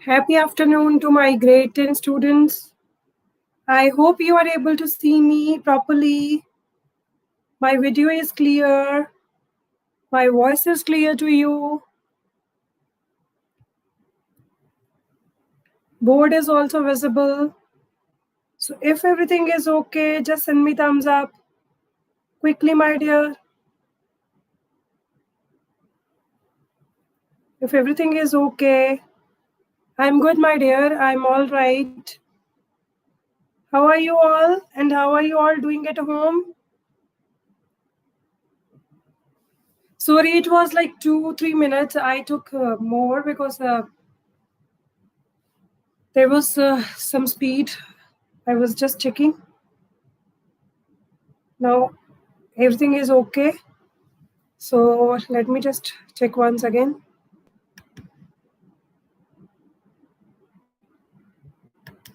Happy afternoon to my grade 10 students. I hope you are able to see me properly. My video is clear. My voice is clear to you. Board is also visible. So if everything is okay, just send me thumbs up. Quickly, my dear. If everything is okay. I'm good, my dear. I'm all right. How are you all? And how are you all doing at home? Sorry, it was like 2-3 minutes. I took more because there was some speed. I was just checking. Now everything is okay. So let me just check once again.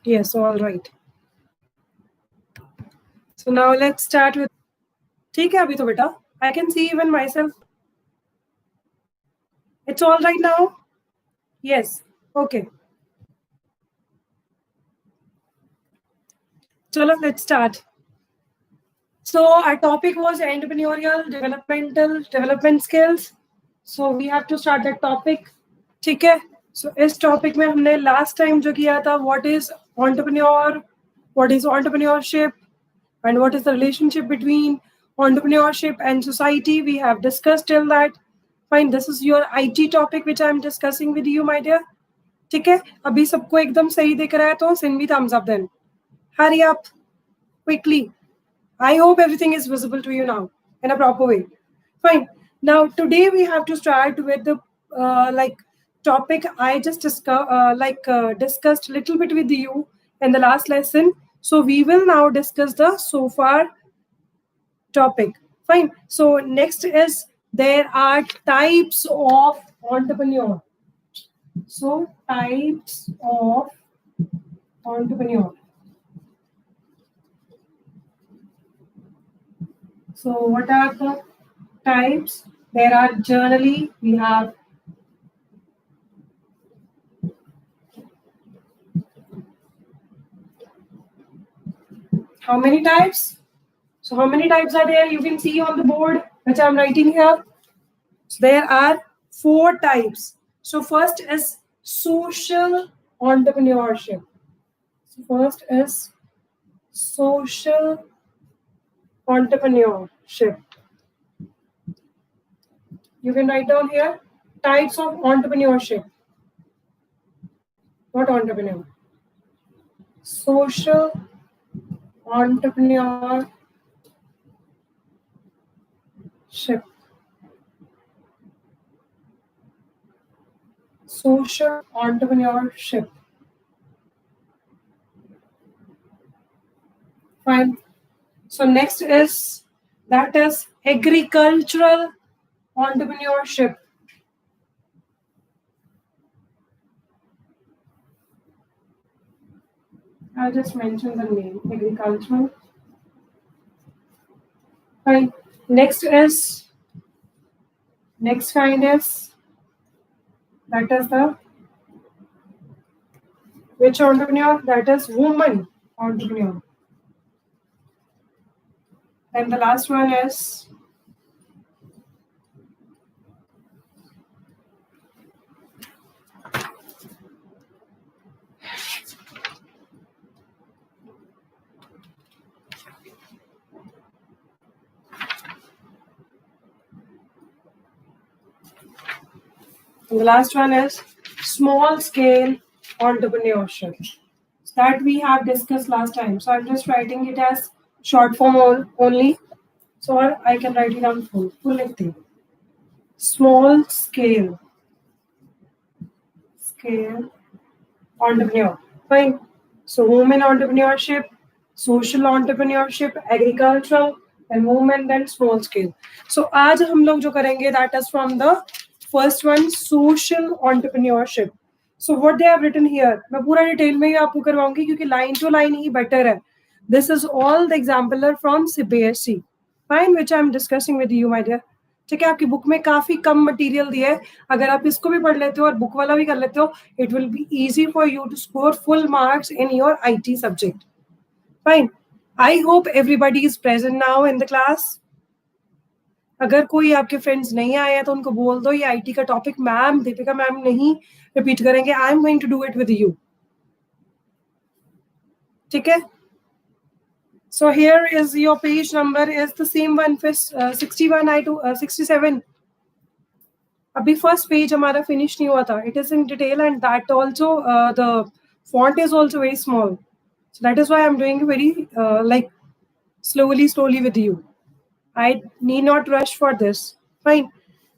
Yes, all right. So now let's start with. ठीक है अभी तो बेटा. I can see even myself. It's all right now. Yes. Okay. Chalo, let's start. So our topic was entrepreneurial development skills. So we have to start that topic. ठीक है. So इस topic में हमने last time जो किया था what is entrepreneur, what is entrepreneurship, and what is the relationship between entrepreneurship and society. We have discussed till that. Fine, this is your IT topic which I am discussing with you, my dear. ठीक है. अभी सबको एकदम सही दिख रहा है तो send me thumbs up then. Hurry up, quickly. I hope everything is visible to you now in a proper way. Fine. Now today we have to start with the topic I just discussed a little bit with you in the last lesson. So we will now discuss the so far topic. Fine. So next is there are types of entrepreneur. So types of entrepreneur. So what are the types? There are generally, we have how many types? So how many types are there? You can see on the board which I'm writing here. So there are 4 types. So first is social entrepreneurship. So first is social entrepreneurship. You can write down here types of entrepreneurship. Not entrepreneur. Social entrepreneurship. Social entrepreneurship. Fine. So next is agricultural entrepreneurship. I'll just mention the name, agricultural. Fine. Next kind is which entrepreneur? That is woman entrepreneur. And the last one is small scale entrepreneurship. That we have discussed last time. So I'm just writing it as short form only. So I can write it down full thing. Small scale entrepreneur. Fine. So women entrepreneurship, social entrepreneurship, agricultural, and women then small scale. So आज हम लोग जो करेंगे that is from the first one, social entrepreneurship. So what they have written here, मैं पूरा detail में ही आपको करवाऊंगी क्योंकि लाइन टू लाइन ही बेटर है. This is all the example from CBSE. Fine, which I am discussing with you, my dear. ठीक है, आपकी बुक में काफी कम मटेरियल दिया है, अगर आप इसको भी पढ़ लेते हो और बुक वाला भी कर लेते हो, it will be easy for you to score full marks in your IT subject. Fine. I hope everybody is present now in the class. अगर कोई आपके फ्रेंड्स नहीं आए हैं तो उनको बोल दो ये IT का टॉपिक मैम दीपिका मैम नहीं रिपीट करेंगे, I am going to do it with you. ठीक है. So here is your page number is the same one for 61 67. अभी first page हमारा finish नहीं हुआ था. It is in detail and that also the font is also very small. So that is why I'm doing very like slowly with you. I need not rush for this. Fine.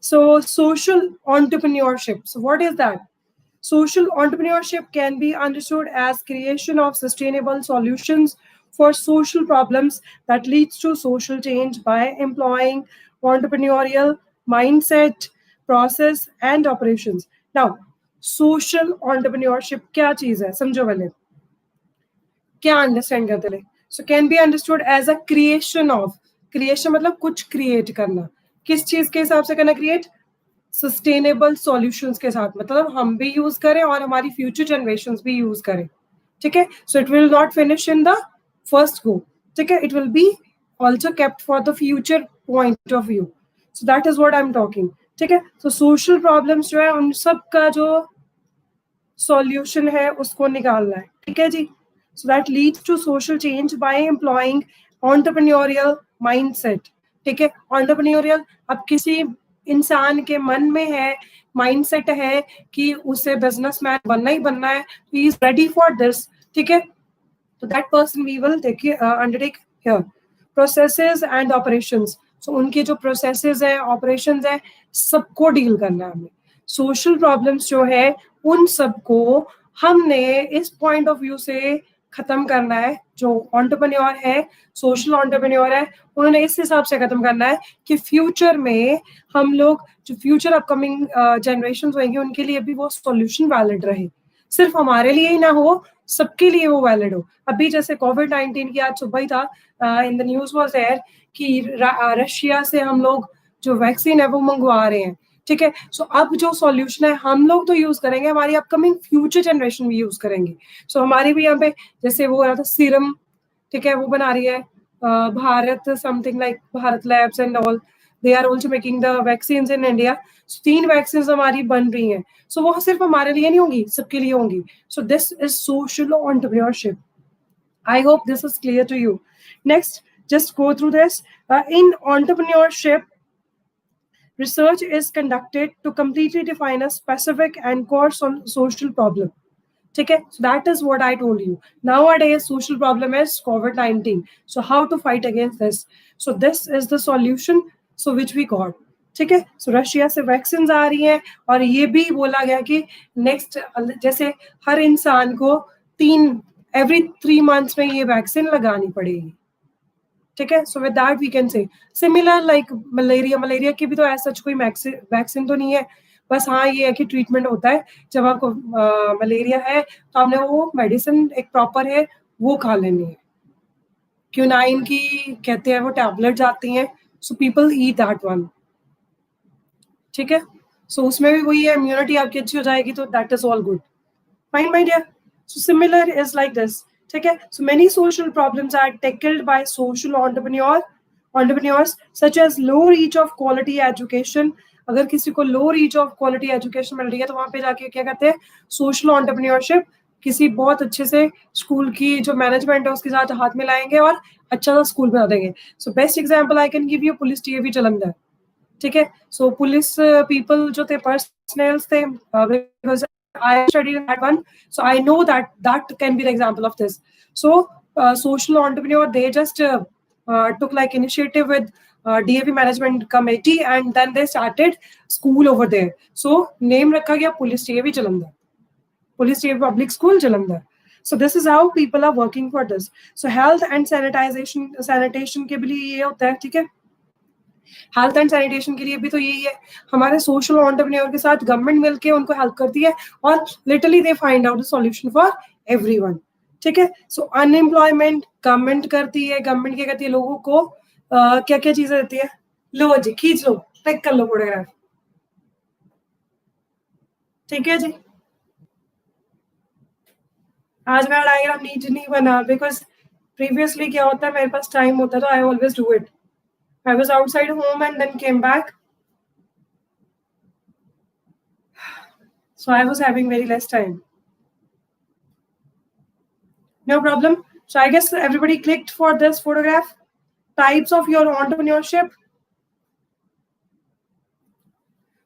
So social entrepreneurship. So what is that? Social entrepreneurship can be understood as creation of sustainable solutions for social problems that leads to social change by employing entrepreneurial mindset, process and operations. Now, social entrepreneurship क्या चीज है समझो पहले, क्या understand करते रहे. So can be understood as a creation of, creation मतलब कुछ क्रिएट करना, किस चीज के हिसाब से करना क्रिएट, सस्टेनेबल सॉल्यूशंस के साथ, मतलब हम भी यूज करें और हमारी फ्यूचर जनरेशंस भी यूज करें. ठीक है. So it will not finish in the first go. ठीक है. It will B also kept for the future point of view. So that is what I am talking. ठीक है. सो सोशल प्रॉब्लम्स जो है उन सब का जो सॉल्यूशन है उसको निकालना है. ठीक है जी. So that leads to social change by employing entrepreneurial mindset. ठीक है. एंटरप्रेन्योरियल, अब किसी इंसान के मन में है, माइंडसेट है कि उसे बिजनेसमैन बनना ही बनना है, he is ready for this. ठीक है. तो that person we will undertake here processes and operations. So उनके जो प्रोसेसेस है, ऑपरेशंस है, सबको डील करना है हमें. सोशल प्रॉब्लम्स जो है उन सबको हमने इस पॉइंट ऑफ व्यू से खत्म करना है. जो एंटरप्रेन्योर है, सोशल एंटरप्रेन्योर है, उन्होंने इस हिसाब से खत्म करना है कि फ्यूचर में हम लोग जो फ्यूचर अपकमिंग जनरेशन होंगे उनके लिए भी वो सॉल्यूशन वैलिड रहे. सिर्फ हमारे लिए ही ना हो, सबके लिए वो वैलिड हो. अभी जैसे कोविड-19 की आज सुबह ही था, in the news was there कि रशिया से हम लोग जो वैक्सीन है वो मंगवा रहे हैं. ठीक है. सो अब जो सॉल्यूशन है हम लोग तो यूज करेंगे, हमारी अपकमिंग फ्यूचर जनरेशन भी यूज करेंगे. सो हमारी भी यहाँ पे जैसे वो रहा था सीरम, ठीक है, वो बना रही है Bharat, something like Bharat labs and all, they are also making the vaccine in India. 3 vaccine हमारी बन रही हैं. सो वो सिर्फ हमारे लिए नहीं होंगी, सबके लिए होंगी. सो this is social entrepreneurship. I hope this is clear to you. Next, just go through this. In entrepreneurship, research is conducted to completely define a specific and core social problem. Okay, so that is what I told you. Nowadays, social problem is COVID-19. So how to fight against this? So this is the solution. So which we got. ठीक है. सो Russia से vaccine आ रही हैं और ये भी बोला गया कि नेक्स्ट जैसे हर इंसान को every 3 months में ये वैक्सीन लगानी पड़ेगी. ठीक है. So with that we can say similar like malaria की भी तो ऐसा कोई वैक्सीन तो नहीं है, बस हाँ ये है कि ट्रीटमेंट होता है. जब आपको मलेरिया है तो आपने वो मेडिसिन एक प्रॉपर है वो खा लेनी है. क्यूनाइन की कहते हैं वो टैबलेट्स आती हैं. So people eat that one. ठीक है. सो उसमें भी वही है, इम्यूनिटी आपकी अच्छी हो जाएगी, तो that is all good. Fine my dear. So similar is like this. Okay. So many social problems are tackled by social entrepreneurs such as low reach of quality education. अगर किसी को low reach of quality education मिल रही है तो वहाँ पे जाके क्या कहते हैं, social entrepreneurship. किसी बहुत अच्छे से स्कूल की जो मैनेजमेंट है उसके साथ हाथ मिलाएंगे और अच्छा सा स्कूल बना देंगे. So best example I can give you police TAV Jalandhar. ठीक है. So पुलिस people जो थे personnels थे, because I studied in that one, so I know that can be the example of this. So social entrepreneur, they just took like initiative with DAV management committee and then they started school over there. So name rakha gaya Police TAV Jalandhar, Police TAV Public School Jalandhar. So this is how people are working for this. So health and sanitation के भी ये होता है. ठीक है. Health and sanitation के लिए भी तो यही है. हमारे सोशल एंटरप्रेन्योर के साथ गवर्नमेंट मिलके उनको हेल्प करती है और literally they find out the solution for everyone. ठीक है. सो अनएम्प्लॉयमेंट गवर्नमेंट करती है. गवर्नमेंट क्या करती है, लोगों को क्या क्या चीजें देती है, लो जी खींच लो, क्लिक कर लो फोटोग्राफ, ठीक है जी। आज मेरा डायग्राम नीट नहीं बना बिकॉज प्रीवियसली क्या होता है, मेरे पास टाइम होता है तो I always do it. I was outside home and then came back, so I was having very less time. No problem. So I guess everybody clicked for this photograph. Types of your entrepreneurship.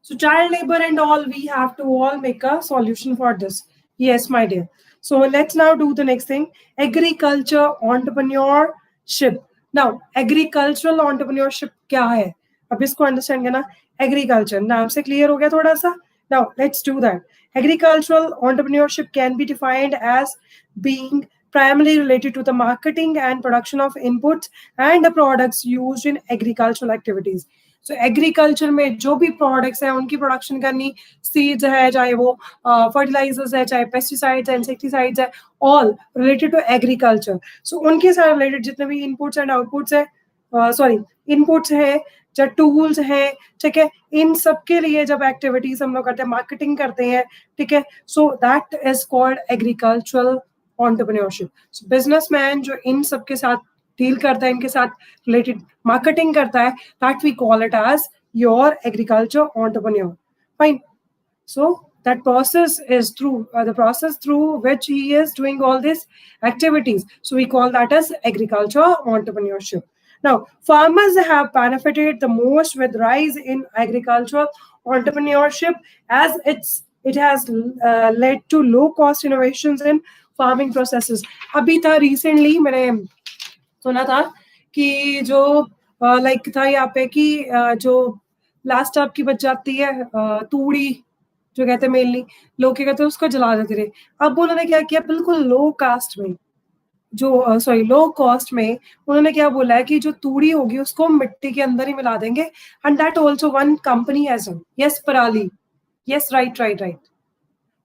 So child labor and all, we have to all make a solution for this. Yes, my dear. So let's now do the next thing. Agriculture entrepreneurship. Now, agricultural entrepreneurship क्या है? अब इसको understand करना. Agriculture नाम से clear हो गया थोड़ा सा. Now let's do that. Agricultural entrepreneurship can be defined as being primarily related to the marketing and production of inputs and the products used in agricultural activities. So agriculture में जो भी products हैं उनकी production करनी, seeds है, चाहे वो fertilisers है, चाहे पेस्टिसाइड्स है, इंसेक्टिसाइड्स है, ऑल रिलेटेड टू एग्रीकल्चर. सो उनके साथ रिलेटेड जितने भी इनपुट्स एंड आउटपुट्स है, सॉरी इनपुट्स है, जो टूल्स हैं, ठीक है, इन सब के लिए जब एक्टिविटीज हम लोग करते हैं, मार्केटिंग करते हैं, ठीक है, so that is called agricultural entrepreneurship. So businessman जो इन सब के साथ डील करता है, इनके साथ रिलेटेड मार्केटिंग करता है, that we call it as your agriculture entrepreneur. Fine. So that process is the process through which he is doing all these activities. So we call that as agriculture entrepreneurship. Now, farmers have benefited the most with rise in agricultural entrepreneurship as it has led to low cost innovations in farming processes. अभी था recently मैंने सुना था कि जो like था यहाँ पे कि जो लास्ट आपकी बच जाती है तूड़ी जो कहते हैं मेनली लोग क्या कहते हैं उसको जला देते थे. अब उन्होंने क्या किया, बिल्कुल लो कास्ट में जो लो कॉस्ट में उन्होंने क्या बोला है कि जो तूड़ी होगी उसको मिट्टी के अंदर ही मिला देंगे. And that also one company has done. Yes पराली. Yes right right right.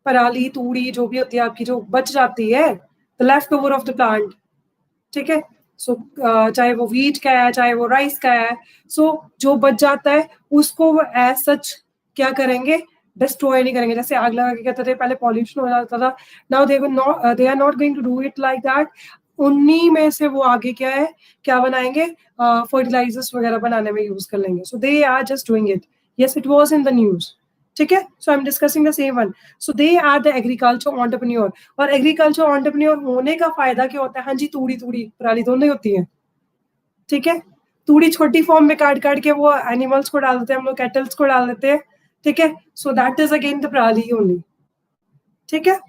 पराली तूड़ी जो भी होती है आपकी जो बच जाती है, the left over of the plant, ठीक है. सो चाहे वो व्हीट का है चाहे वो राइस का है, सो जो बच जाता है उसको वो एज सच क्या करेंगे, डिस्ट्रॉय नहीं करेंगे. जैसे आग लगा के कहते थे पहले पॉल्यूशन हो जाता था, now they are not going to do it like that. उन्हीं में से वो आगे क्या है, क्या बनाएंगे, फर्टिलाइजर्स वगैरह बनाने में यूज कर लेंगे. So they are just doing it. Yes it was in the news, ठीक है. So I am discussing the same one. So they are the agriculture entrepreneur. और एग्रीकल्चर एंटरप्रेन्योर होने का फायदा क्या होता है? हाँ जी, तूड़ी पराली दोनों ही होती है, ठीक है. तूड़ी छोटी फॉर्म में काट काट के वो एनिमल्स को डाल देते हैं, हम लोग कैटल्स को डाल देते हैं, ठीक है. So that is again the पराली ओनली, ठीक है.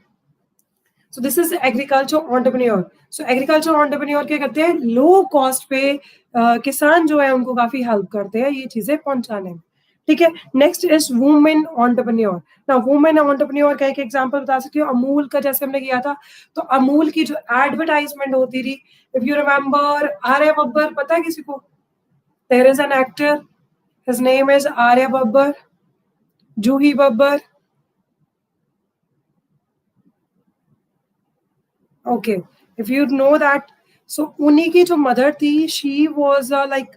So this is agriculture entrepreneur. So agriculture entrepreneur क्या करते हैं, लो कॉस्ट पे किसान जो है उनको काफी हेल्प करते हैं ये चीजें पहुंचाने में, ठीक है. Next is women entrepreneur. ना वुमेन एंटरप्रेन्योर का एक एग्जांपल बता सकती हूँ. अमूल का जैसे हमने किया था, तो अमूल की जो एडवर्टाइजमेंट होती थी, if you remember Arya Babbar, पता है किसी को? There is an actor, his name is Arya Babbar, Juhi Babbar. Okay, if you know that. So उन्हीं की जो मदर थी, she was like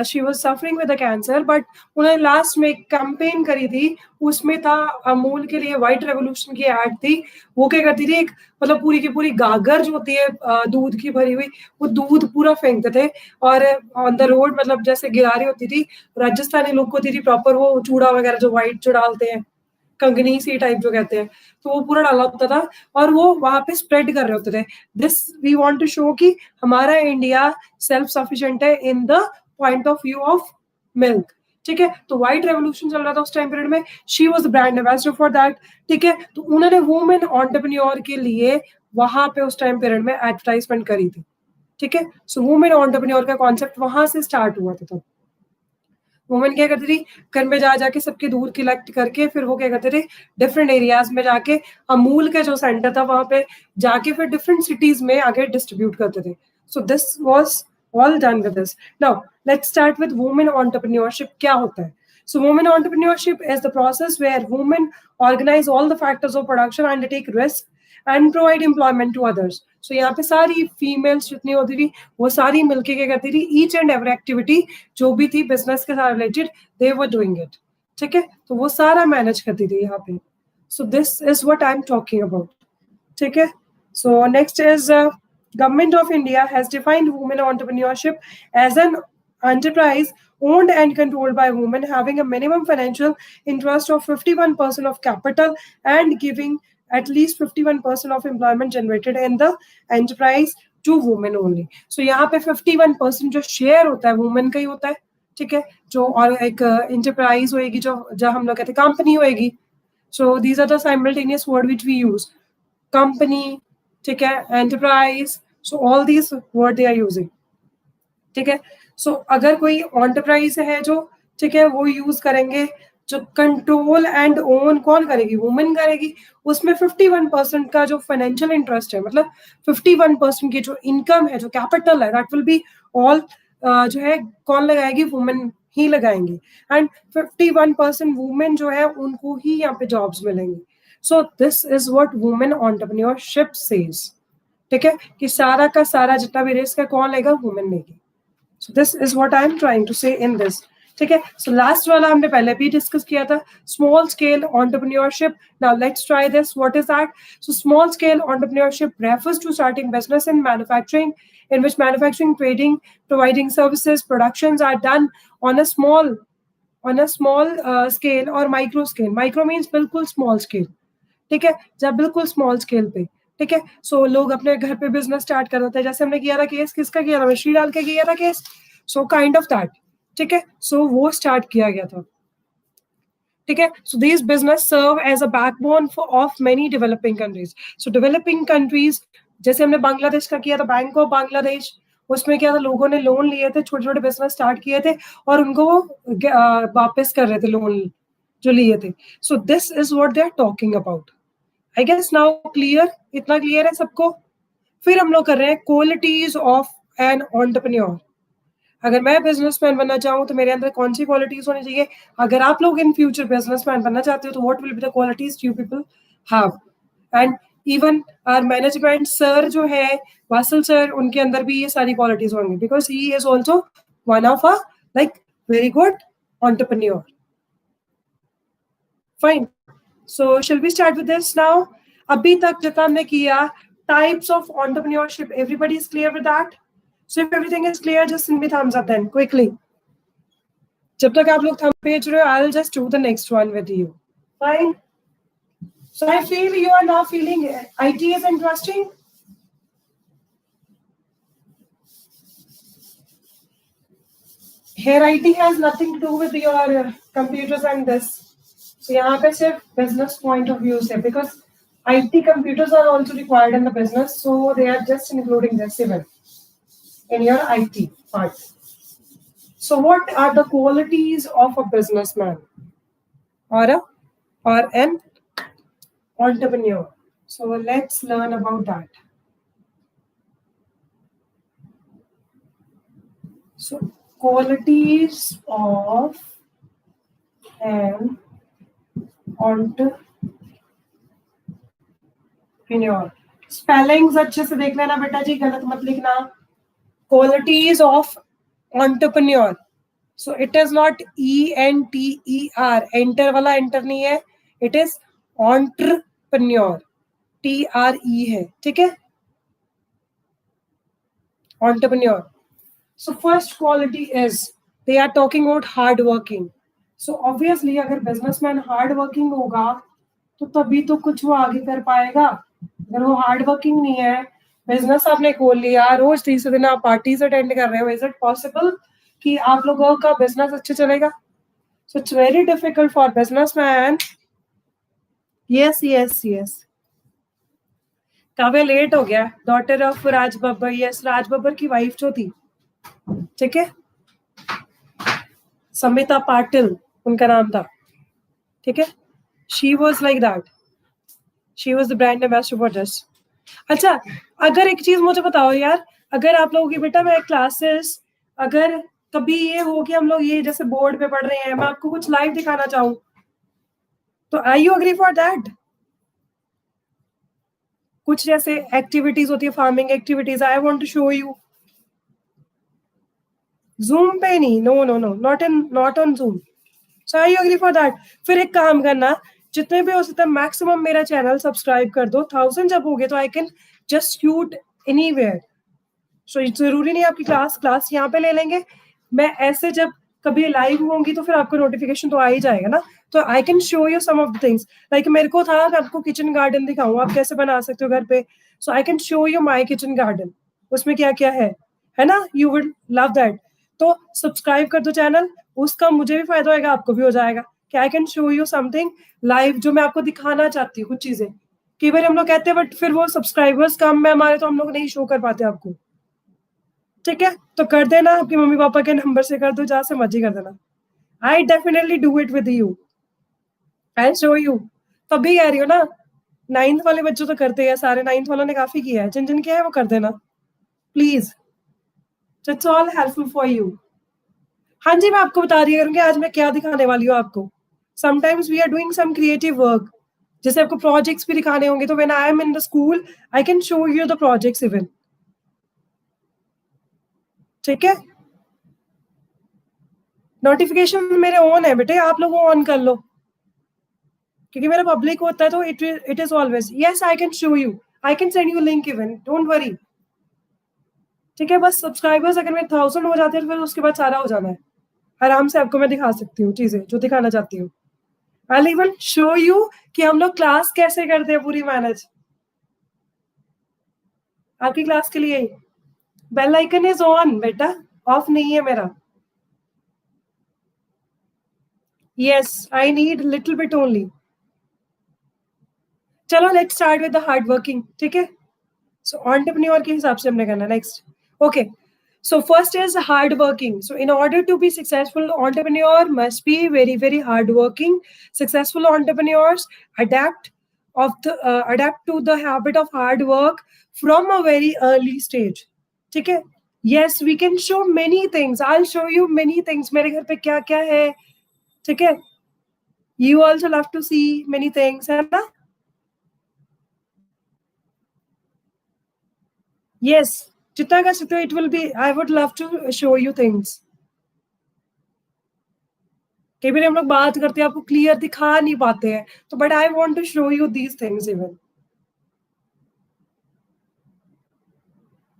she was suffering with the cancer, but उन्होंने लास्ट में एक कैंपेन करी थी, उसमें था अमूल के लिए व्हाइट रेवोल्यूशन की एड थी. वो क्या करती थी, एक मतलब पूरी की पूरी गागर जो होती है दूध की भरी हुई, वो दूध पूरा फेंकते थे और ऑन द रोड, मतलब जैसे गिरा रही होती थी. राजस्थानी लोग को होती थी प्रॉपर वो चूड़ा वगैरह जो व्हाइट जो डालते हैं, कंगनी सी टाइप जो कहते हैं, तो वो पूरा डाला होता था और वो वहां पे स्प्रेड कर रहे होते थे. This we want to show कि हमारा इंडिया सेल्फ सफिशिएंट है in the point of view of milk, ठीक है. तो व्हाइट रेवोल्यूशन चल रहा था उस टाइम पीरियड में, she was the brand ambassador for that, ठीक है. तो उन्होंने वुमेन एंटरप्रेन्योर के लिए वहां पे उस टाइम पीरियड में एडवर्टाइजमेंट करी थी, ठीक है. सो वुमेन एंटरप्रेन्योर का कॉन्सेप्ट वहां से स्टार्ट हुआ था. तब वुमेन क्या करती थी, घर में जा जाके सबके दूध कलेक्ट करके फिर वो क्या करते थे, डिफरेंट एरियाज में जाके अमूल का जो सेंटर था वहां पे जाके फिर डिफरेंट सिटीज में आगे डिस्ट्रीब्यूट करते थे. So this was all done with this. Now let's start with women entrepreneurship. क्या होता है? So women entrepreneurship is the process where women organize all the factors of production, undertake risk and provide employment to others. सो यहाँ पे सारी females जितनी होती थी वो सारी मिलके क्या करती थी, ईच एंड एवरी एक्टिविटी जो भी थी बिजनेस के साथ related they were doing it, ठीक है, तो वो सारा मैनेज करती थी यहाँ पे. सो this is what I am talking about, ठीक है. So next is Government of India has defined women entrepreneurship as an enterprise owned and controlled by women having a minimum financial interest of 51% of capital and giving at least 51% of employment generated in the enterprise to women only. So यहाँ पे 51% जो share होता है women का ही होता है, ठीक है, जो और एक enterprise होएगी जो जहाँ हम लोग कहते हैं company होएगी. So these are the simultaneous word which we use. Company, ठीक है, enterprise. So all these word they are using, ठीक है. So अगर कोई enterprise है जो, ठीक है, वो यूज करेंगे. जो कंट्रोल एंड ओन कौन करेगी, वुमेन करेगी. उसमें 51% का जो फाइनेंशियल इंटरेस्ट है, मतलब 51% की जो इनकम है, जो कैपिटल है, दैट विल बी ऑल जो है कौन लगाएगी, वुमेन ही लगाएंगी. एंड 51% वुमेन जो है उनको ही यहाँ पे जॉब्स मिलेंगी. सो this is what women entrepreneurship says, ठीक है, कि सारा का सारा जितना भी रिस्क है कौन लेगा, वुमेन लेगी. So this is what I am trying to say in this, ठीक है. सो लास्ट वाला हमने पहले भी डिस्कस किया था, small scale entrepreneurship. Now let's try this. What is that? So small scale entrepreneurship refers to starting business in manufacturing in which manufacturing, trading, providing services, productions are done on a small scale or micro scale. Micro means बिल्कुल small scale, ठीक है, जब बिल्कुल small scale पे, ठीक है. सो लोग अपने घर पे बिजनेस स्टार्ट कर देते हैं, जैसे हमने किया था केस, किसका किया था, श्री लाल का किया था case. So kind of that, ठीक है. सो वो स्टार्ट किया गया था, ठीक है. So this business serve as a backbone of many developing countries. So developing countries, जैसे हमने बांग्लादेश का किया था, बैंक ऑफ बांग्लादेश, उसमें क्या था, लोगों ने लोन लिए थे, छोटे छोटे बिजनेस स्टार्ट किए थे और उनको वो वापस कर रहे थे लोन जो लिए थे. So this is what they are talking about. I guess now clear, इतना क्लियर है सबको. फिर हम लोग कर रहे हैं क्वालिटीज ऑफ एन एंटरप्रेन्योर. अगर मैं बिजनेसमैन बनना चाहूँ तो मेरे अंदर कौन सी क्वालिटीज होनी चाहिए. अगर आप लोग इन फ्यूचर बिजनेसमैन बनना चाहते हो तो what will be the qualities you people have. And even our management sir जो है, वासल सर, उनके अंदर भी ये सारी क्वालिटीज होंगी, because he is also one of a like very good entrepreneur. Fine. So shall we start with this now? अभी तक जितना हमने किया, types of entrepreneurship, everybody is clear with that? So if everything is clear, just send me thumbs up then, quickly. जब तक आप लोग thumb भेज रहे हो, I'll just do the next one with you. Fine? So I feel you are now feeling IT is interesting. Here IT has nothing to do with your computers and this. So यहाँ पे सिर्फ business point of view से, because IT computers are also required in the business, so they are just including this even in your IT part. So what are the qualities of a businessman or an entrepreneur? So let's learn about that. So qualities of an entrepreneur. Spellings अच्छे से देख लेना बेटा जी, गलत मत लिखना. Qualities of entrepreneur. So it is not ENTER. Enter वाला enter नहीं है. It is entrepreneur. TRE है, ठीक है. Entrepreneur. So first quality is they are talking about hard working. So obviously अगर businessman hard working होगा तो तभी तो कुछ वो आगे कर पाएगा. अगर वो hard working नहीं है, बिजनेस आपने खोल लिया, रोज तीसरे दिन आप पार्टीज अटेंड कर रहे हो, इज इट पॉसिबल कि आप लोगों का बिजनेस अच्छा चलेगा? So it's very difficult for businessman. Yes yes yes, Kavya late हो गया. Daughter of Raj Babbar. Yes, Raj Babbar की वाइफ जो थी, ठीक है, समिता पाटिल उनका नाम था, ठीक है. She was like that. She was the brand ambassador for this. अच्छा, अगर एक चीज मुझे बताओ यार, अगर आप लोगों की बेटा मैं क्लासेस, अगर कभी ये हो कि हम लोग ये जैसे बोर्ड पे पढ़ रहे हैं, मैं आपको कुछ लाइव दिखाना चाहूँ, तो I you agree for that? कुछ जैसे एक्टिविटीज होती है, farming activities, I want to show you. Zoom पे नहीं, no no no, not on Zoom. So I agree for that. फिर एक काम करना, जितने भी हो सकता है मैक्सिमम मेरा चैनल सब्सक्राइब कर दो। 1000 जब हो गए तो I can just shoot anywhere. So जरूरी नहीं आपकी क्लास यहाँ पे ले लेंगे। मैं ऐसे जब कभी लाइव होंगी तो फिर आपको नोटिफिकेशन तो आ ही जाएगा ना। तो I can show you some of the things, like मेरे को था मैं आपको किचन गार्डन दिखाऊं, आप कैसे बना सकते हो घर पे। So I can show you my kitchen garden, उसमें क्या क्या है ना, यू वुड लव दैट। तो सब्सक्राइब कर दो चैनल, उसका मुझे भी फायदा होगा, आपको भी हो जाएगा कि आई can show you something live जो मैं आपको दिखाना चाहती हूँ, कुछ चीजें। कई बार हम लोग कहते हैं बट फिर वो सब्सक्राइबर्स कम है हमारे, तो हम लोग नहीं शो कर पाते आपको। ठीक है, तो कर देना, आपके मम्मी पापा के नंबर से कर दो, जहां से मर्जी कर देना। I definitely do it with you, I show you. तभी कह रही हो ना, 9th वाले बच्चों तो करते हैं सारे, 9th वालों ने काफी किया है, जिन जिन किया है वो कर देना please. It's all helpful for you. हाँ जी, मैं आपको बता रही करूंगी आज मैं क्या दिखाने वाली हूँ आपको। Sometimes we are doing some creative work, जैसे आपको प्रोजेक्ट्स भी दिखाने होंगे, तो when I am in the school I can show you the projects even. ठीक है, नोटिफिकेशन मेरे ऑन है बेटे, आप लोग ऑन कर लो, क्योंकि मेरा पब्लिक होता है तो it is always yes I can show you, I can send you link even, don't worry. ठीक है, बस सब्सक्राइबर्स अगर मेरे 1000 हो जाते हैं तो फिर उसके बाद सारा हो जाना है, आराम से आपको मैं दिखा सकती हूँ चीजें जो दिखाना चाहती हूँ। आई इवन शो यू कि हम लोग क्लास कैसे करते हैं पूरी मैनेज, आपकी क्लास के लिए। बेल आइकन इज ऑन बेटा, ऑफ नहीं है मेरा। Yes, I need little bit only. चलो let's start with the hard working. ठीक है, सो एंटरप्रेन्योर के हिसाब से हमने करना next. Okay, so first is hard working. So in order to be successful entrepreneur must be very very hard working. Successful entrepreneurs adapt to the habit of hard work from a very early stage. ठीक है, yes we can show many things, I'll show you many things मेरे घर पे क्या क्या है। ठीक है, you also love to see many things, है ना। yes, जितना कर सकते हो, it will be, I would love to show you things। कई बार हम लोग बात करते हैं आपको क्लियर दिखा नहीं पाते हैं, तो but I want to show you these things even.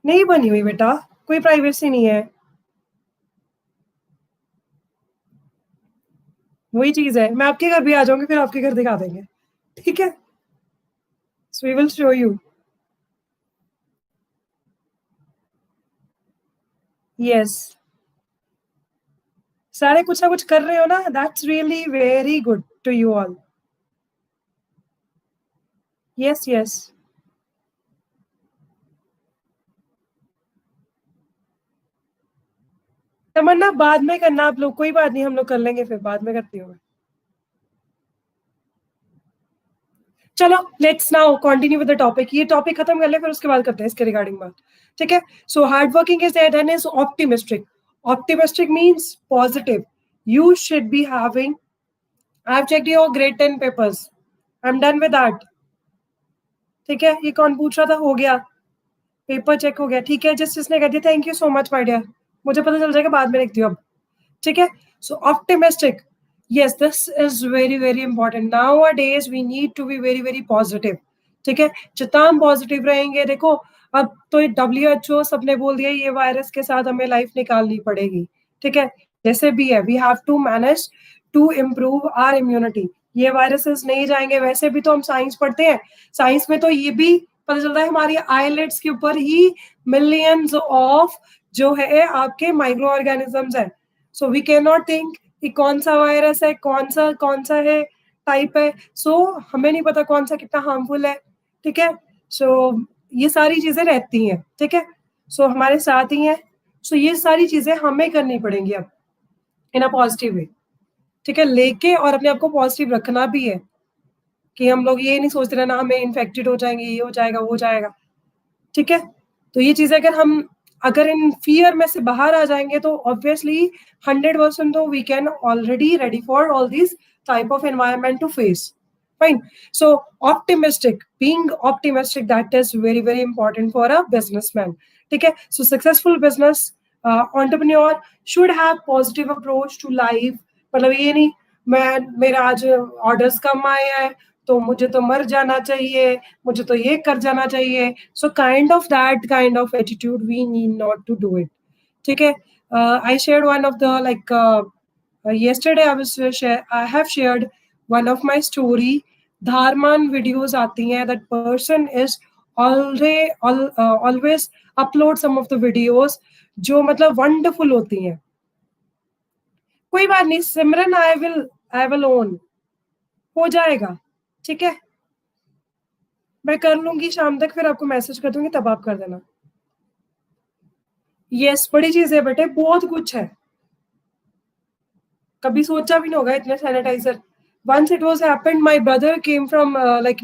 नहीं बनी हुई बेटा, कोई प्राइवेसी नहीं है, वही चीज है, मैं आपके घर भी आ जाऊंगी फिर आपके घर दिखा देंगे। ठीक है, so we will show you. Yes, सारे कुछ ना कुछ कर रहे हो ना, that's really very good to you all. Yes yes, Tamanna बाद में करना आप लोग, कोई बात नहीं, हम लोग कर लेंगे, फिर बाद में करती हूँ मैं। चलो let's now continue with the topic, ये टॉपिक खत्म कर ले फिर उसके बाद करते हैं इसके रिगार्डिंग बात। ठीक है, so hard working is that and is optimistic. Optimistic means positive, you should be having, I have checked your grade 10 papers, I am done with that. ठीक है, ये कौन पूछ रहा था, हो गया पेपर चेक हो गया। ठीक है, जिसने कर दिया thank you so much my dear, मुझे पता चल जाएगा बाद में लिखती हूँ अब। ठीक है, सो optimistic, yes this is very very important, nowadays we need to be very very positive। ठीक है, जितना हम पॉजिटिव रहेंगे, देखो अब तो WHO सबने बोल दिया ये वायरस के साथ हमें लाइफ निकालनी पड़ेगी। ठीक है, जैसे भी है we have to manage to improve our immunity, ये वायरसेस नहीं जाएंगे। वैसे भी तो हम साइंस पढ़ते हैं, साइंस में तो ये भी पता चलता है हमारी आईलेट्स के ऊपर ही मिलियंस ऑफ जो है आपके माइक्रो ऑर्गेनिजम्स है। So we can not think कि कौन सा वायरस है, कौन सा है टाइप है, सो हमें नहीं पता कौन सा कितना हार्मफुल है। ठीक है, सो ये सारी चीजें रहती हैं। ठीक है, सो हमारे साथ ही हैं, सो ये सारी चीजें हमें करनी पड़ेंगी अब इन अ पॉजिटिव वे। ठीक है, लेके और अपने आप को पॉजिटिव रखना भी है, कि हम लोग ये नहीं सोचते रहना हमें इन्फेक्टेड हो जाएंगे, ये हो जाएगा वो हो जाएगा। ठीक है, तो ये चीजें अगर इन फियर में से बाहर आ जाएंगे तो ऑब्वियसली 100% तो we can already ready for all this type of environment to face. Fine. So being optimistic, that is very very important for a businessman. Okay, so successful business entrepreneur should have positive approach to life. मतलब ये नहीं मैं मेरा आज orders कम आए हैं तो मुझे तो मर जाना चाहिए, मुझे तो ये कर जाना चाहिए. So kind of attitude we need not to do it. ठीक है. I shared one of the yesterday I have shared one of my story. Dharman videos आती हैं, that person is always upload some of the videos जो मतलब wonderful होती हैं. कोई बात नहीं सिमरन, आई विल ओन, हो जाएगा. ठीक है, मैं कर लूंगी शाम तक, फिर आपको मैसेज कर दूंगी, तब आप कर देना. यस, बड़ी चीज है बेटे, बहुत कुछ है, कभी सोचा भी नहीं होगा इतने sanitiser. Once it was happened, my brother came from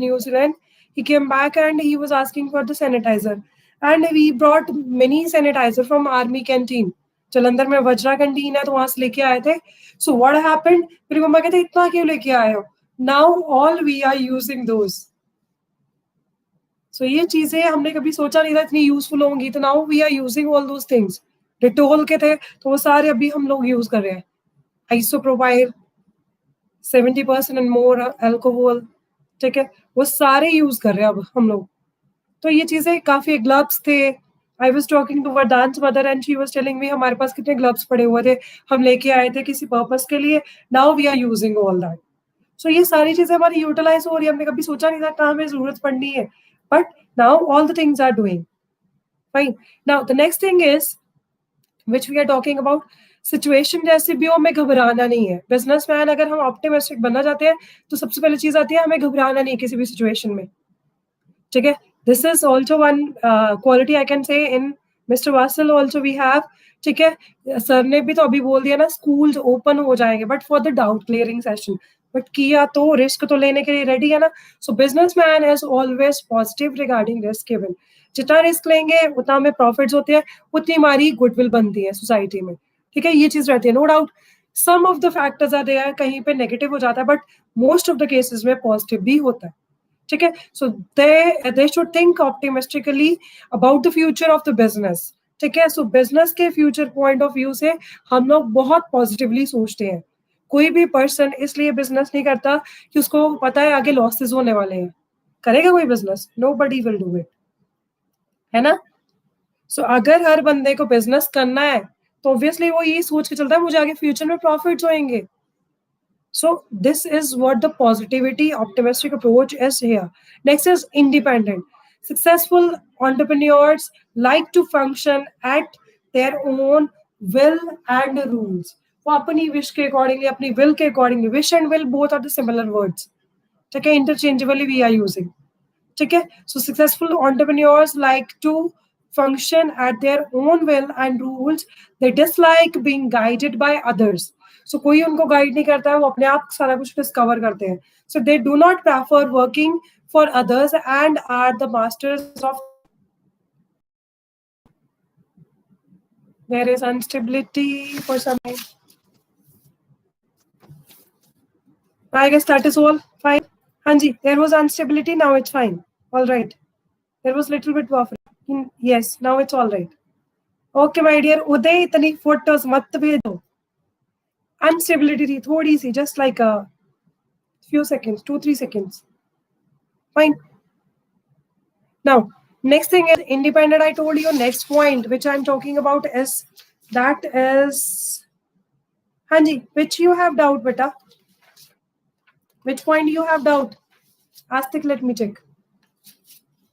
New Zealand. He came back and he was asking for the sanitizer, and we brought many sanitizer from army canteen. Jalandhar में वज्रा कैंटीन है तो वहां से लेके आए थे. So what happened? मेरी मम्मा कहते इतना क्यों लेके आए हो? Now all we are using those. So ये चीजें हमने कभी सोचा नहीं था इतनी यूजफुल होंगी, तो now we are using all those things. Dettol के थे तो वो सारे अभी हम लोग यूज कर रहे हैं. Isopropyl 70% and more alcohol. ठीक है, वो सारे यूज कर रहे हैं अब हम लोग. तो ये चीजें काफी, ग्लव्स थे. I was talking to Vardan's mother and she was telling me हमारे पास कितने ग्लव्स पड़े हुए थे, हम लेके आए थे किसी पर्पस के लिए. Now we are using all that. So ये सारी चीजें हमारी यूटिलाइज हो रही है. हमने कभी सोचा नहीं था कहाँ हमें जरूरत पड़नी है, but now all the things are doing fine. Now the next thing is which we are talking about, situation जैसी भी हो हमें घबराना नहीं है. बिजनेसमैन अगर हम ऑप्टिमिस्टिक बनना चाहते हैं तो सबसे पहले चीज आती है हमें घबराना नहीं किसी भी सिचुएशन में. ठीक है, this is also one quality I can say in mister Vasal also we have. ठीक है, सर ने भी तो अभी बोल दिया ना स्कूल्स ओपन हो जाएंगे, but for the doubt clearing session. But किया तो रिस्क तो लेने के लिए रेडी है ना. So businessman is always positive regarding risk given. जितना रिस्क लेंगे उतना हमें प्रॉफिट्स होते हैं, उतनी हमारी गुडविल बनती है सोसाइटी में. ठीक है, ये चीज रहती है. No doubt some of the factors are there, कहीं पे नेगेटिव हो जाता है, but most of the cases में पॉजिटिव भी होता है. ठीक है, so they should think optimistically about the future of the business. ठीक है, सो बिजनेस के फ्यूचर पॉइंट ऑफ व्यू से हम लोग बहुत पॉजिटिवली सोचते हैं. कोई भी पर्सन इसलिए बिजनेस नहीं करता कि उसको पता है आगे लॉसेस होने वाले हैं. करेगा कोई business? Nobody will do it, है ना. सो अगर हर बंदे को बिजनेस करना है तो ऑब्वियसली वो यही सोच के चलता है मुझे आगे फ्यूचर में प्रॉफिट्स होंगे. So this is what the positivity optimistic approach is here. Next is independent. Successful entrepreneurs like to function at their own will and rules. वो अपनी wish के accordingly, अपनी will के accordingly. Wish and will both are the similar words. ठीक है, interchangeably we are using. ठीक है, so successful entrepreneurs like to function at their own will and rules. They dislike being guided by others. So कोई उनको guide नहीं करता है, वो अपने आप सारा कुछ डिस्कवर करते हैं. So they do not prefer working for others and are the masters of. There is instability for some time. I guess that is all fine. Hanji, there was instability, now it's fine. All right. There was little bit buffering. Yes, now it's all right. Okay, my dear. Uday, itani photos mat bhejo. Instability थी थोड़ी सी, just like a few seconds, 2-3 seconds. Fine. Now, next thing is independent. I told you next point which I'm talking about is that is Hanji, which you have doubt, beta? Which point you have doubt? Astik, let me check.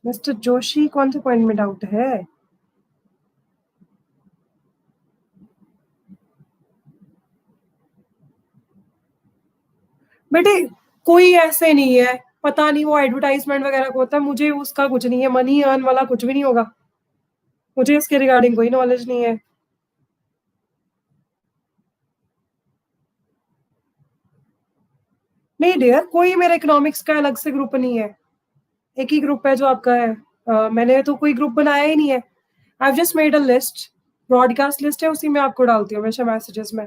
Mr. Joshi, कौन से point में doubt है? बेटे कोई ऐसे नहीं है, पता नहीं वो एडवर्टाइजमेंट वगैरह को होता है, मुझे उसका कुछ नहीं है. मनी अर्न वाला कुछ भी नहीं होगा, मुझे इसके रिगार्डिंग कोई नॉलेज नहीं है. नहीं डियर, कोई मेरा इकोनॉमिक्स का अलग से ग्रुप नहीं है, एक ही ग्रुप है जो आपका है. मैंने तो कोई ग्रुप बनाया ही नहीं है. I have just made a list, broadcast list है, उसी में आपको डालती हूँ हमेशा मैसेजेस में.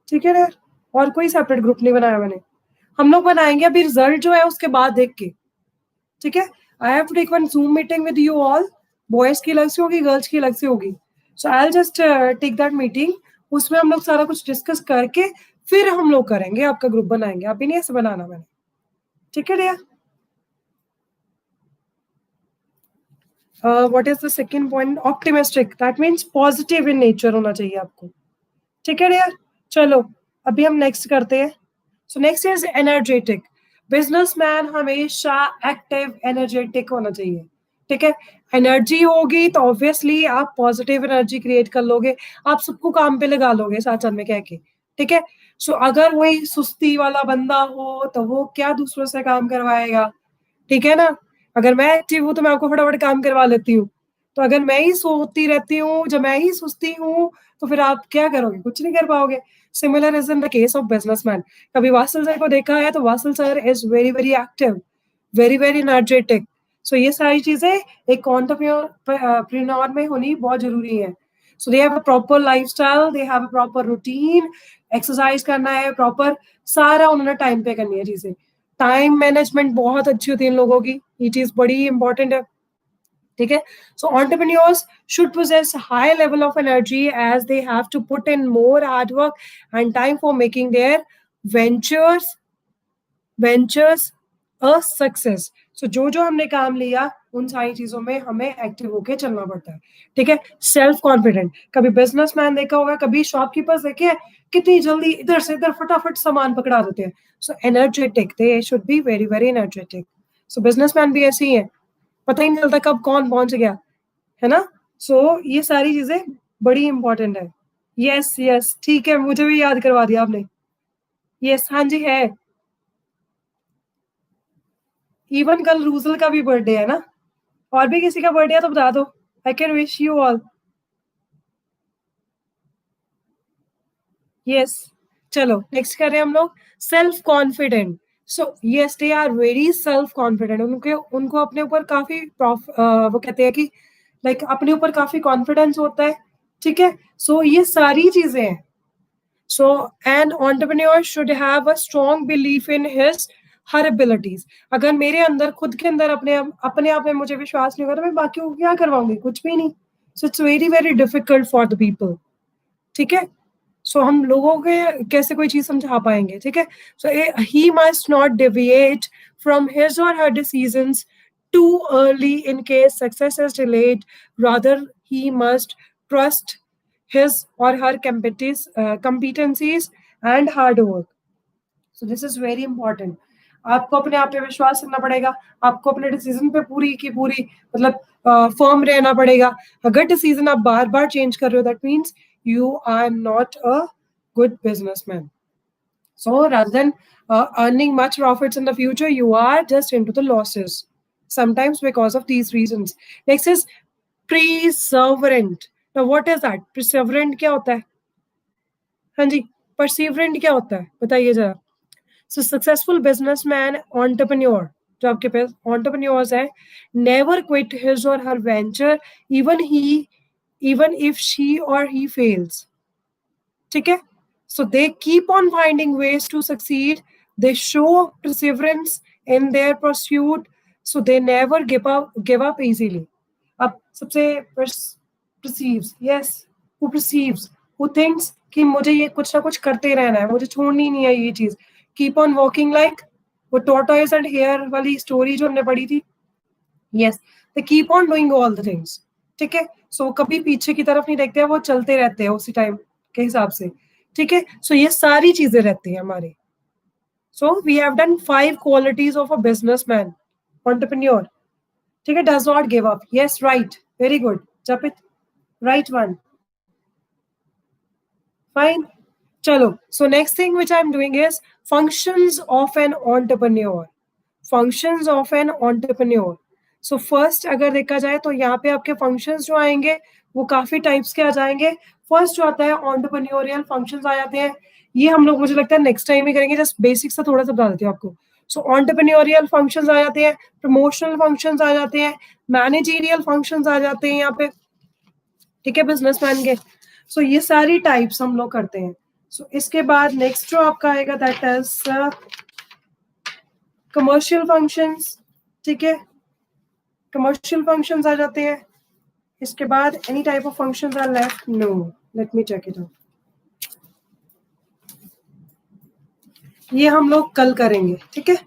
ठीक है डियर, और कोई सेपरेट ग्रुप नहीं बनाया मैंने. हम लोग बनाएंगे अभी रिजल्ट जो है उसके बाद देख के, ठीक है। I have to take one zoom meeting with you all, boys की अलग से होगी, गर्ल्स की अलग से होगी। So I just take that meeting, उसमें हम लोग सारा कुछ डिस्कस करके फिर हम लोग करेंगे, आपका ग्रुप बनाएंगे। अभी नहीं ऐसे बनाना मैंने, ठीक है dear. What is the second point? Optimistic, that means positive in nature होना चाहिए आपको, ठीक है डियर। चलो अभी हम नेक्स्ट करते हैं। So next is energetic. Businessman हमेशा एक्टिव एनर्जेटिक होना चाहिए, ठीक है। एनर्जी होगी तो ऑब्वियसली आप पॉजिटिव एनर्जी क्रिएट कर लोगे, आप सबको काम पे लगा लोगे साथ साथ में कह के, ठीक है। सो अगर वही सुस्ती वाला बंदा हो तो वो क्या दूसरों से काम करवाएगा, ठीक है ना। अगर मैं एक्टिव हूँ तो मैं आपको फटाफट काम करवा लेती हूँ, तो अगर मैं ही सोती रहती हूँ, जब मैं ही सुस्ती हूँ, तो फिर आप क्या करोगे? कुछ नहीं कर पाओगे। Similar is in the case of businessman. कभी वासल सर को देखा है तो Vasal sir is very very active, very very energetic. So ये सारी चीजें एक एंटरप्रेन्योर में होनी बहुत जरूरी है। So they have a proper lifestyle, they have a proper routine, exercise करना है प्रॉपर, सारा उन्होंने टाइम पे करनी है चीजें। टाइम मैनेजमेंट बहुत अच्छी होती है इन लोगों की, ये चीज बड़ी इंपॉर्टेंट है, ठीक है। सो entrepreneurs should possess high level of energy as they have to put in more hard work and time for making their ventures a success. So जो हमने काम लिया उन सारी चीजों में हमें एक्टिव होके चलना पड़ता है, ठीक है। सेल्फ कॉन्फिडेंट, कभी बिजनेसमैन देखा होगा, कभी शॉपकीपर्स देखे हैं, कितनी जल्दी इधर से इधर फटाफट सामान पकड़ा देते हैं। सो energetic, they should be very very energetic. So businessman भी ऐसे ही है, पता ही नहीं चलता कब कौन पहुंच गया, है ना। सो ये सारी चीजें बड़ी इंपॉर्टेंट है। यस यस, ठीक है, मुझे भी याद करवा दिया आपने। यस, हाँ जी है। इवन कल रूजल का भी बर्थडे है ना, और भी किसी का बर्थडे है तो बता दो, I can wish you all. Yes, चलो नेक्स्ट कर रहे हैं हम लोग। Self confident. So yes, they are very self confident, उनके उनको अपने ऊपर काफी वो कहते हैं कि लाइक अपने ऊपर काफी कॉन्फिडेंस होता है, ठीक है। सो ये सारी चीजें हैं। So an entrepreneur should have a strong belief in his her abilities. अगर मेरे अंदर खुद के अंदर अपने आप में मुझे विश्वास नहीं होगा तो मैं बाकियों को क्या करवाऊंगी? कुछ भी नहीं। सो it's very very difficult for the people, ठीक है। सो हम लोगों के कैसे कोई चीज समझा पाएंगे, ठीक है। So he must not deviate from his और her decisions too early in case success is delayed, rather he must trust his or her competencies and hard work. So this is very important. आपको अपने आप पे विश्वास रखना पड़ेगा, आपको अपने डिसीजन पे पूरी की पूरी मतलब फर्म रहना पड़ेगा। अगर डिसीजन आप बार बार चेंज कर रहे हो, that means you are not a good businessman. So rather than earning much profits in the future, you are just into the losses, sometimes because of these reasons. Next is perseverant. Now what is that? Perseverant क्या होता है? हाँ जी, perseverant क्या होता है बताइए जरा। So successful businessman entrepreneur, जो आपके पास एंटरप्रेन्योर्स है, नेवर क्विट हिज और her venture even if she और ही फेल्स, ठीक है। So they keep on finding ways to succeed, they show perseverance in their pursuit, so they never give up easily. अब सबसे perceives, yes, who perceives, who thinks कि मुझे ये कुछ ना कुछ करते रहना है, मुझे छोड़नी नहीं है ये चीज। कीप ऑन वर्किंग लाइक वो टॉर्टोइज एंड हेयर वाली स्टोरी जो हमने पढ़ी थी, yes, they keep on doing all the things, ठीक है। सो कभी पीछे की तरफ नहीं देखते हैं, वो चलते रहते हैं उसी टाइम के हिसाब से, ठीक है। सो ये सारी चीजें रहती हैं हमारे। So we have done 5 qualities of a businessman entrepreneur, ठीक है। Does not give up, yes, right, very good Japit, right one, fine. चलो, so next thing which I'm doing is functions of an entrepreneur. Functions of an entrepreneur. So first अगर देखा जाए तो यहाँ पे आपके functions जो आएंगे वो काफी टाइप्स के आ जाएंगे। फर्स्ट जो आता है entrepreneurial functions आ जाते हैं, ये हम लोग मुझे लगता है नेक्स्ट टाइम ही करेंगे, जस्ट बेसिक सा थोड़ा सा बता देती हूँ आपको। सो entrepreneurial functions आ जाते हैं, promotional functions आ जाते हैं, managerial functions आ जाते हैं यहाँ पे, ठीक है, बिजनेसमैन के। सो ये सारी टाइप्स हम लोग करते हैं। सो इसके बाद नेक्स्ट जो आपका आएगा दैट इज कमर्शियल फंक्शंस, ठीक है, कमर्शियल फंक्शंस आ जाते हैं। इसके बाद any type of functions are left, no, let me check it out. ये हम लोग कल करेंगे, ठीक है,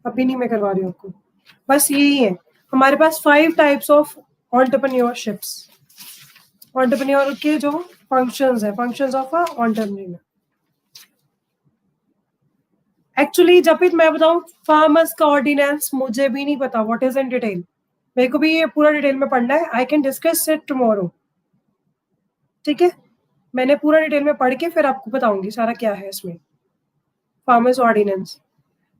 अभी नहीं मैं करवा रही हूँ आपको। बस यही है हमारे पास 5 टाइप्स ऑफ एंटरप्रेन्योरशिप्स, एंटरप्रेन्योर के जो फंक्शंस है, functions of a entrepreneur. Actually जब भी मैं बताऊं फार्मर्स का ऑर्डिनेंस मुझे भी नहीं पता व्हाट इज इन डिटेल, मेरे को भी ये पूरा डिटेल में पढ़ना है। I can discuss it tomorrow, ठीक है, मैंने पूरा डिटेल में पढ़ के फिर आपको बताऊंगी सारा क्या है इसमें फार्मर्स ऑर्डिनेंस।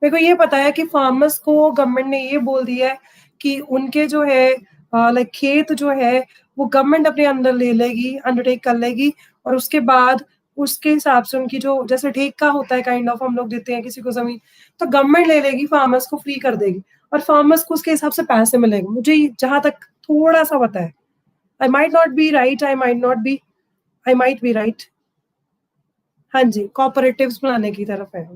मेरे को ये पता है कि फार्मर्स को गवर्नमेंट ने ये बोल दिया है कि उनके जो है लाइक खेत जो है वो गवर्नमेंट अपने अंदर ले लेगी, अंडरटेक कर लेगी, और उसके बाद उसके हिसाब से उनकी जो जैसे ठेका होता है काइंड ऑफ हम लोग देते हैं किसी को जमीन, तो गवर्नमेंट ले लेगी, फार्मर्स को फ्री कर देगी और फार्मर्स को उसके हिसाब से पैसे मिलेंगे। मुझे जहां तक थोड़ा सा पता है, I might not be right, I might be right. हाँ जी, कोऑपरेटिव्स बनाने की तरफ है।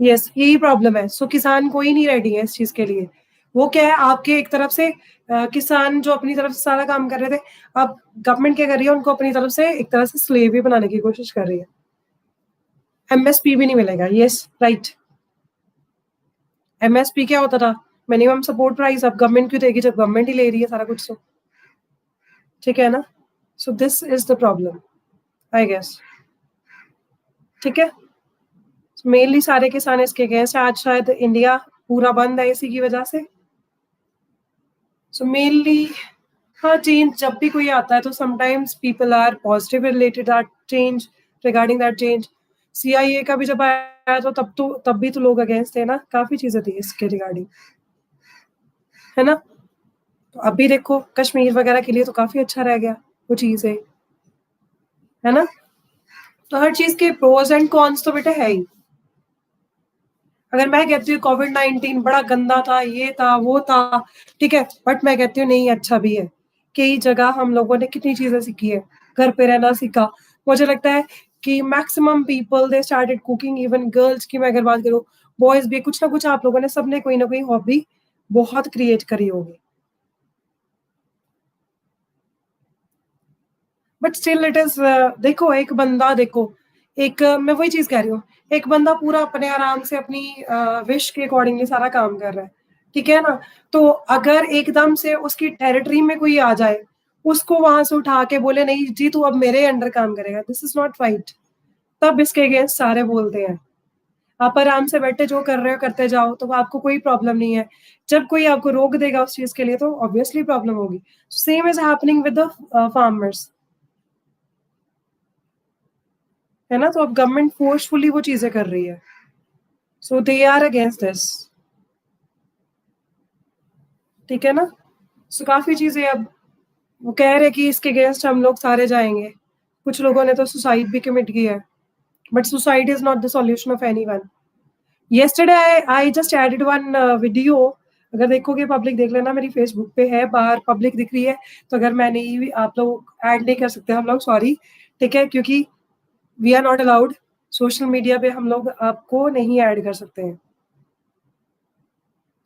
यस, यही प्रॉब्लम है। सो किसान कोई नहीं रेडी है इस चीज के लिए। वो क्या है, आपके एक तरफ से किसान जो अपनी तरफ से सारा काम कर रहे थे, अब गवर्नमेंट क्या कर रही है, उनको अपनी तरफ से एक तरह से स्लेव भी बनाने की कोशिश कर रही है। एमएसपी भी नहीं मिलेगा। Yes, right. एमएसपी क्या होता था, मिनिमम सपोर्ट प्राइस, अब गवर्नमेंट क्यों देगी जब गवर्नमेंट ही ले रही है सारा कुछ, तो ठीक है ना। So this is the problem, I guess, ठीक है। मेनली सारे किसान इसके अगेंस्ट है। आज शायद इंडिया पूरा बंद है इसी की वजह से। सो मेनली हाँ, चेंज जब भी कोई आता है तो sometimes people are positive related that change, regarding that change. CIA का भी जब आया तो तब भी तो लोग अगेंस्ट थे ना, काफी चीजें थी इसके रिगार्डिंग, है ना। तो अभी देखो कश्मीर वगैरह के लिए तो काफी अच्छा रह गया वो चीजें, है ना। तो हर चीज के प्रोज एंड कॉन्स तो बेटे है ही। अगर मैं कहती हूँ कोविड-19 बड़ा गंदा था, ये था वो था, ठीक है, बट मैं कहती हूँ नहीं, अच्छा भी है। कई जगह हम लोगों ने कितनी चीजें सीखी है, घर पे रहना सीखा। मुझे लगता है कि maximum people they started cooking, even girls की मैं अगर बात करूँ, बॉयज भी कुछ ना कुछ आप लोगों ने सबने कोई ना कोई हॉबी बहुत क्रिएट करी होगी। बट स्टिल इट इज, देखो एक बंदा, देखो एक मैं वही चीज कह रही हूँ, एक बंदा पूरा अपने आराम से अपनी विश के अकॉर्डिंगली सारा काम कर रहा है, ठीक है ना। तो अगर एकदम से उसकी टेरिटरी में कोई आ जाए, उसको वहां से उठा के बोले नहीं जी तू अब मेरे अंडर काम करेगा, दिस इज नॉट राइट, तब इसके अगेंस्ट सारे बोलते हैं। आप आराम से बैठे जो कर रहे हो करते जाओ, तो आपको कोई प्रॉब्लम नहीं है। जब कोई आपको रोक देगा उस चीज के लिए तो ऑब्वियसली प्रॉब्लम होगी। Same is happening with the farmers, है ना। तो अब गवर्नमेंट फोर्सफुली वो चीजें कर रही है, so they are against this, ठीक है ना। सो काफी चीजें अब वो कह रहे कि इसके अगेंस्ट हम लोग सारे जाएंगे। कुछ लोगों ने तो सुसाइड भी कमिट किया है, but suicide is not the solution of anyone. Yesterday I just added one video, अगर देखोगे पब्लिक देख लेना, मेरी फेसबुक पे है, बाहर पब्लिक दिख रही है, तो अगर मैं नहीं, आप लोग ऐड नहीं कर सकते हम लोग, सॉरी, ठीक है, क्योंकि we are not allowed, social media पे हम लोग आपको नहीं ऐड कर सकते हैं,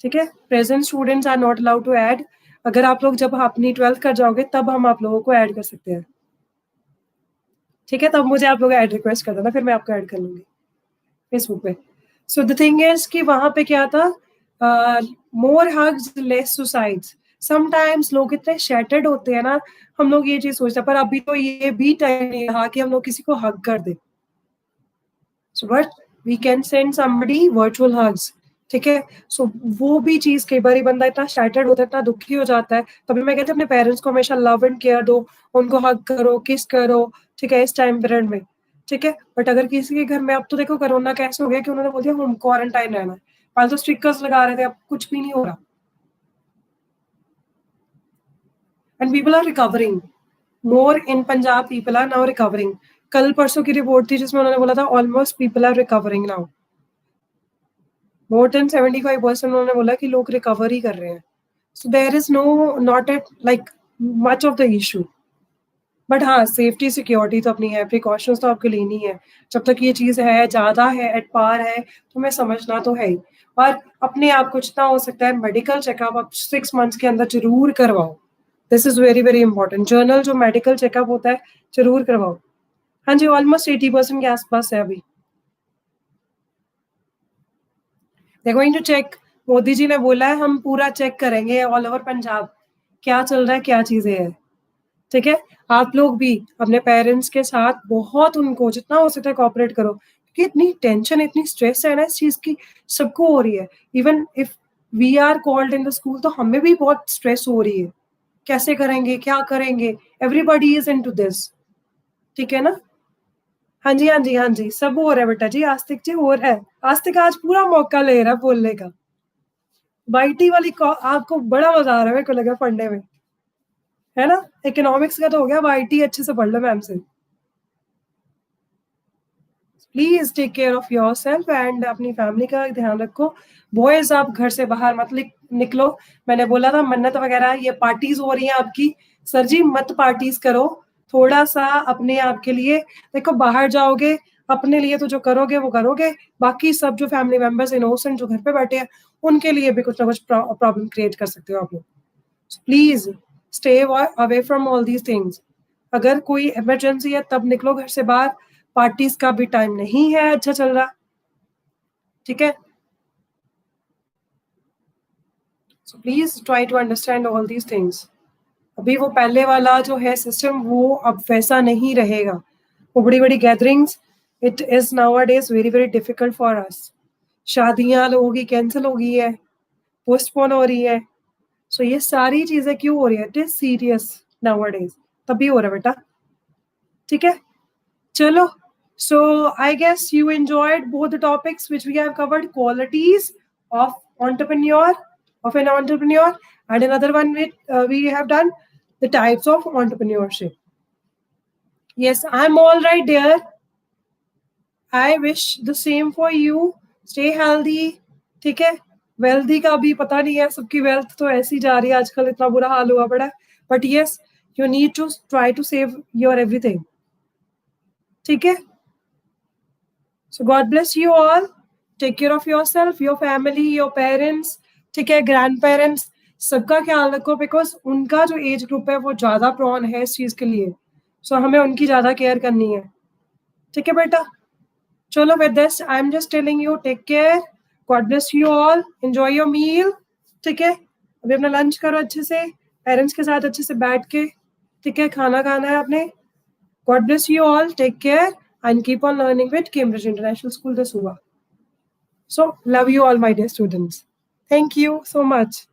ठीक है। Present students are not allowed to add. अगर आप लोग जब अपनी 12th कर जाओगे तब हम आप लोगों को ऐड कर सकते हैं, ठीक है। तब मुझे आप लोग ऐड रिक्वेस्ट कर देना, फिर मैं आपको ऐड कर लूंगी फेसबुक पे। सो द थिंग इज कि वहां पे क्या था, मोर हग्स लेस सुसाइड्स। समटाइम्स लोग इतने शैटर्ड होते हैं ना, हम लोग ये चीज सोचते हैं, पर अभी तो ये भी टाइम नहीं रहा कि हम लोग किसी को हग कर दे। So but we can send somebody virtual hugs, ठीक है। सो वो भी चीज, कई बार बंदा इतना शैटर्ड होता है, इतना दुखी हो जाता है, तभी मैं कहती हूँ अपने पेरेंट्स को हमेशा लव एंड केयर दो, उनको हग करो, किस करो, ठीक है, इस टाइम पीरियड में, ठीक है। बट अगर किसी के घर में, अब तो देखो कोरोना कैसे हो गया कि उन्होंने बोल दिया होम क्वारंटाइन रहना है, पहले तो स्टिकर्स लगा रहे थे, अब कुछ भी नहीं हो रहा, and people are recovering more in Punjab, people are now recovering. कल परसों की रिपोर्ट थी जिसमें उन्होंने बोला था almost people are recovering now, more than 75% उन्होंने बोला कि लोग रिकवर ही कर रहे हैं। So there is no, not at like much of the issue. But हाँ, सेफ्टी सिक्योरिटी तो अपनी है, प्रिकॉशंस तो आपको लेनी है। जब तक ये चीज है, ज्यादा है, एट पार है, तो मैं समझना तो है ही। और अपने आप को जितना हो सकता है मेडिकल चेकअप आप 6 मंथ्स के अंदर जरूर करवाओ. This is very very important. Journal जो मेडिकल चेकअप होता है जरूर करवाओ. हाँ जी, ऑलमोस्ट 80% के आसपास है अभी. They're going to check. Modi ji ने बोला है हम पूरा चेक करेंगे ऑल ओवर पंजाब क्या चल रहा है, क्या चीजें हैं. ठीक है, आप लोग भी अपने पेरेंट्स के साथ बहुत उनको जितना हो सकता है कोऑपरेट करो, क्योंकि इतनी टेंशन इतनी स्ट्रेस है ना इस चीज की, सबको हो रही है. Even if we are called in the school तो हमें भी बहुत स्ट्रेस हो रही है. कैसे करेंगे, क्या करेंगे, एवरीबॉडी इज इनटू दिस. ठीक है ना. हाँ जी हाँ जी हाँ जी, सब हो रहा है बेटा जी. आस्तिक जी हो रहा है. आस्तिक आज पूरा मौका ले रहा है बोलने का. बाईटी वाली आपको बड़ा मजा आ रहा है मेरे को लगा पढ़ने में, है ना. इकोनॉमिक्स का तो हो गया, बाईटी अच्छे से पढ़ लो मैम से. Please take care of your self and अपनी फैमिली का ध्यान रखो. बॉयज आप घर से बाहर मत निकलो. मैंने बोला था मन्नत वगैरह ये पार्टीज हो रही हैं आपकी, सर जी मत पार्टीज करो. थोड़ा सा अपने आप के लिए देखो, बाहर जाओगे अपने लिए तो जो करोगे वो करोगे, बाकी सब जो फैमिली मेंबर्स इनोसेंट जो घर पे बैठे हैं उनके लिए भी कुछ ना कुछ प्रॉब्लम क्रिएट कर सकते हो आप लोग. Please stay away from all these things. अगर कोई इमरजेंसी है तब निकलो घर से बाहर. पार्टीज का भी टाइम नहीं है अच्छा चल रहा. ठीक है. So please try to understand all these things. अभी वो पहले वाला जो है सिस्टम वो अब वैसा नहीं रहेगा. वो बड़ी बड़ी gatherings, it is nowadays very very difficult for us. शादियां लोगों की कैंसिल हो गई है, पोस्टपोन हो रही है. सो ये सारी चीजें क्यों हो रही है, इट इज सीरियस नाउअडेज. तभी हो रहा है बेटा. ठीक है, चलो. So I guess you enjoyed both the topics which we have covered, qualities of an entrepreneur, and another one we have done the types of entrepreneurship. Yes, I'm all right, dear. I wish the same for you. Stay healthy. ठीक है. Wealthy का भी पता नहीं है, सबकी wealth तो ऐसी जा रही है आजकल, इतना बुरा हाल हुआ पड़ा है. But yes, you need to try to save your everything. ठीक है. So God bless you all. Take care of yourself, your family, your parents, ठीक है, grandparents, सबका ख्याल रखो बिकॉज उनका जो एज ग्रुप है वो ज्यादा प्रॉन है इस चीज के लिए. सो हमें उनकी ज्यादा केयर करनी है. ठीक है बेटा. चलो with this I am just telling you take care. God bless you all. Enjoy your meal. ठीक है. अभी अपना लंच करो अच्छे से, पेरेंट्स के साथ अच्छे से बैठ के. ठीक है, खाना खाना है आपने. God bless you all. Take care and keep on learning with Cambridge International School, the SUA. So, love you all, my dear students. Thank you so much.